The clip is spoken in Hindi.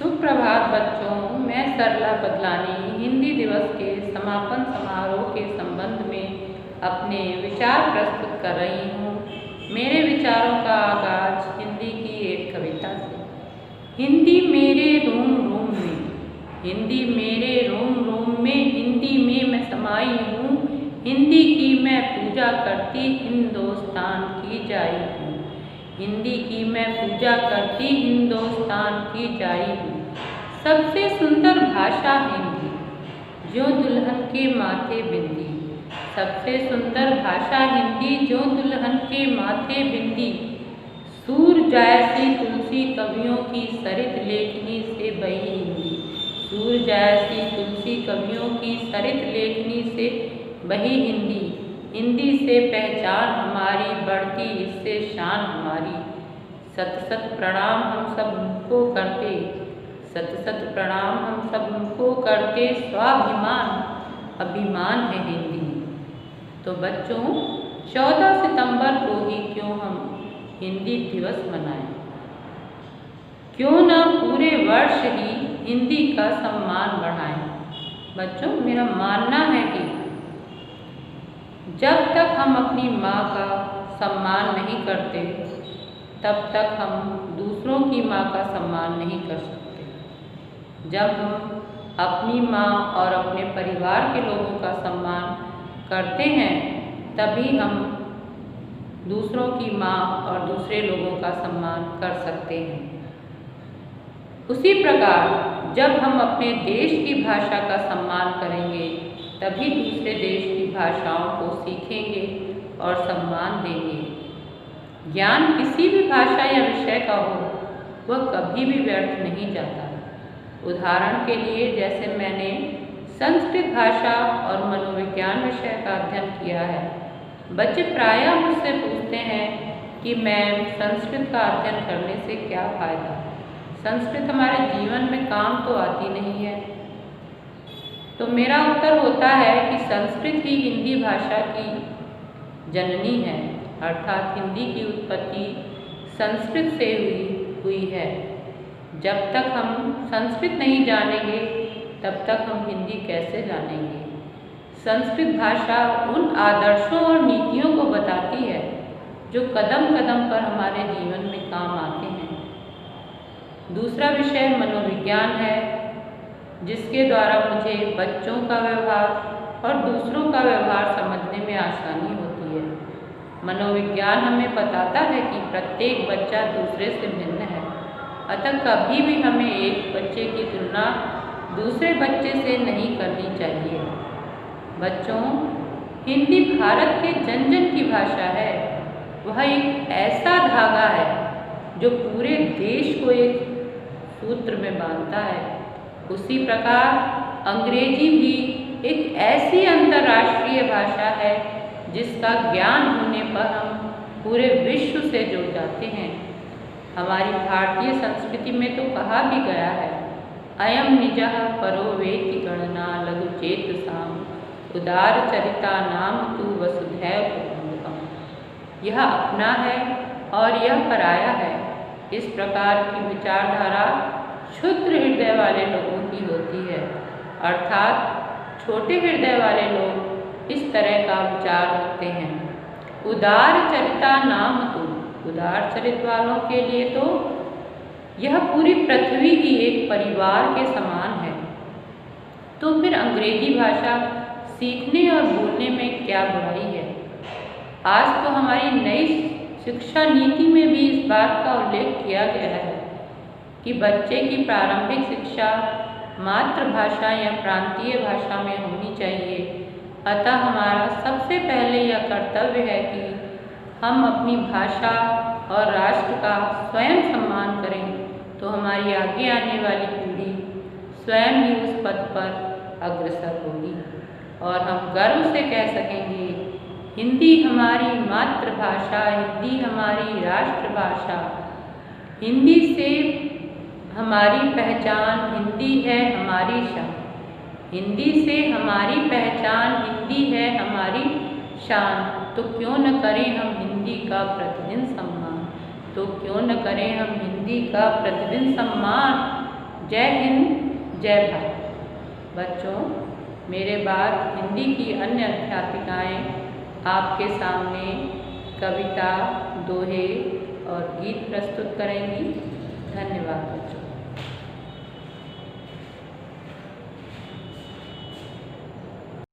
सुप्रभात बच्चों, मैं सरला बदलानी हिंदी दिवस के समापन समारोह के संबंध में अपने विचार प्रस्तुत कर रही हूँ। मेरे विचारों का आगाज हिंदी की एक कविता से। हिंदी मेरे रोम रोम में, हिंदी मेरे रोम रोम में, हिंदी में मैं समाई हूँ। हिंदी की मैं पूजा करती हिंदुस्तान की जाई हूँ। हिंदी की मैं पूजा करती हिंदुस्तान की जाई हूँ। सबसे सुंदर भाषा हिंदी, जो दुल्हन के माथे बिंदी। सबसे सुंदर भाषा हिंदी, जो दुल्हन के माथे बिंदी। सूर जैसी तुलसी कवियों की सरित लेखनी से बही हिंदी। सूर जैसी तुलसी कवियों की सरित लेखनी से बही हिंदी। हिंदी से पहचान हमारी बढ़ती, इससे शान हमारी। सत सत प्रणाम हम सब उनको करते, सत सत प्रणाम हम सब उनको करते। स्वाभिमान अभिमान है हिंदी। तो बच्चों, 14 सितंबर को ही क्यों हम हिंदी दिवस मनाएं? क्यों ना पूरे वर्ष ही हिंदी का सम्मान बढ़ाएं? बच्चों, मेरा मानना है कि जब तक हम अपनी माँ का सम्मान नहीं करते, तब तक हम दूसरों की माँ का सम्मान नहीं कर सकते। जब हम अपनी माँ और अपने परिवार के लोगों का सम्मान करते हैं, तभी हम दूसरों की माँ और दूसरे लोगों का सम्मान कर सकते हैं। उसी प्रकार जब हम अपने देश की भाषा का सम्मान करेंगे, तभी दूसरे देश की भाषाओं को सीखेंगे और सम्मान देंगे। ज्ञान किसी भी भाषा या विषय का हो, वह कभी भी व्यर्थ नहीं जाता। उदाहरण के लिए, जैसे मैंने संस्कृत भाषा और मनोविज्ञान विषय का अध्ययन किया है। बच्चे प्रायः मुझसे पूछते हैं कि मैम, संस्कृत का अध्ययन करने से क्या फ़ायदा? संस्कृत हमारे जीवन में काम तो आती नहीं है। तो मेरा उत्तर होता है कि संस्कृत ही हिंदी भाषा की जननी है, अर्थात हिंदी की उत्पत्ति संस्कृत से हुई है। जब तक हम संस्कृत नहीं जानेंगे, तब तक हम हिंदी कैसे जानेंगे? संस्कृत भाषा उन आदर्शों और नीतियों को बताती है जो कदम कदम पर हमारे जीवन में काम आते हैं। दूसरा विषय मनोविज्ञान है, जिसके द्वारा मुझे बच्चों का व्यवहार और दूसरों का व्यवहार समझने में आसानी होती है। मनोविज्ञान हमें बताता है कि प्रत्येक बच्चा दूसरे से भिन्न है, अतः कभी भी हमें एक बच्चे की तुलना दूसरे बच्चे से नहीं करनी चाहिए। बच्चों, हिंदी भारत के जन जन की भाषा है। वह एक ऐसा धागा है जो पूरे देश को एक सूत्र में बांधता है। उसी प्रकार अंग्रेजी भी एक ऐसी अंतर्राष्ट्रीय भाषा है जिसका ज्ञान होने पर हम पूरे विश्व से जुड़ जाते हैं। हमारी भारतीय संस्कृति में तो कहा भी गया है, अयम निजः परो वेति गणना लघु चेतसाम उदार चरिता नाम तु वसुधैव कुटुम्बकम्। यह अपना है और यह पराया है। इस प्रकार की विचारधारा क्षुद्र हृदय वाले लोगों की होती है, अर्थात छोटे हृदय वाले लोग इस तरह का विचार रखते हैं। उदार चरिता नाम तु, उदार चरित्र वालों के लिए तो यह पूरी पृथ्वी ही एक परिवार के समान है। तो फिर अंग्रेजी भाषा सीखने और बोलने में क्या बुराई है? आज तो हमारी नई शिक्षा नीति में भी इस बात का उल्लेख किया गया है कि बच्चे की प्रारंभिक शिक्षा मातृभाषा या प्रांतीय भाषा में होनी चाहिए। अतः हमारा सबसे पहले यह कर्तव्य है कि हम अपनी भाषा और राष्ट्र का स्वयं सम्मान करें, तो हमारी आगे आने वाली पीढ़ी स्वयं ही उस पथ पर अग्रसर होगी और हम गर्व से कह सकेंगे, हिंदी हमारी मातृभाषा, हिंदी हमारी राष्ट्रभाषा। हिंदी से हमारी पहचान, हिंदी है हमारी शान। हिंदी से हमारी पहचान, हिंदी है हमारी शान। तो क्यों न करें हम हिंदी का प्रतिदिन सम्मान? तो क्यों न करें हम हिंदी का प्रतिदिन सम्मान? जय हिंद, जय भारत। बच्चों, मेरे बाद हिंदी की अन्य अध्यापिकाएँ आपके सामने कविता, दोहे और गीत प्रस्तुत करेंगी।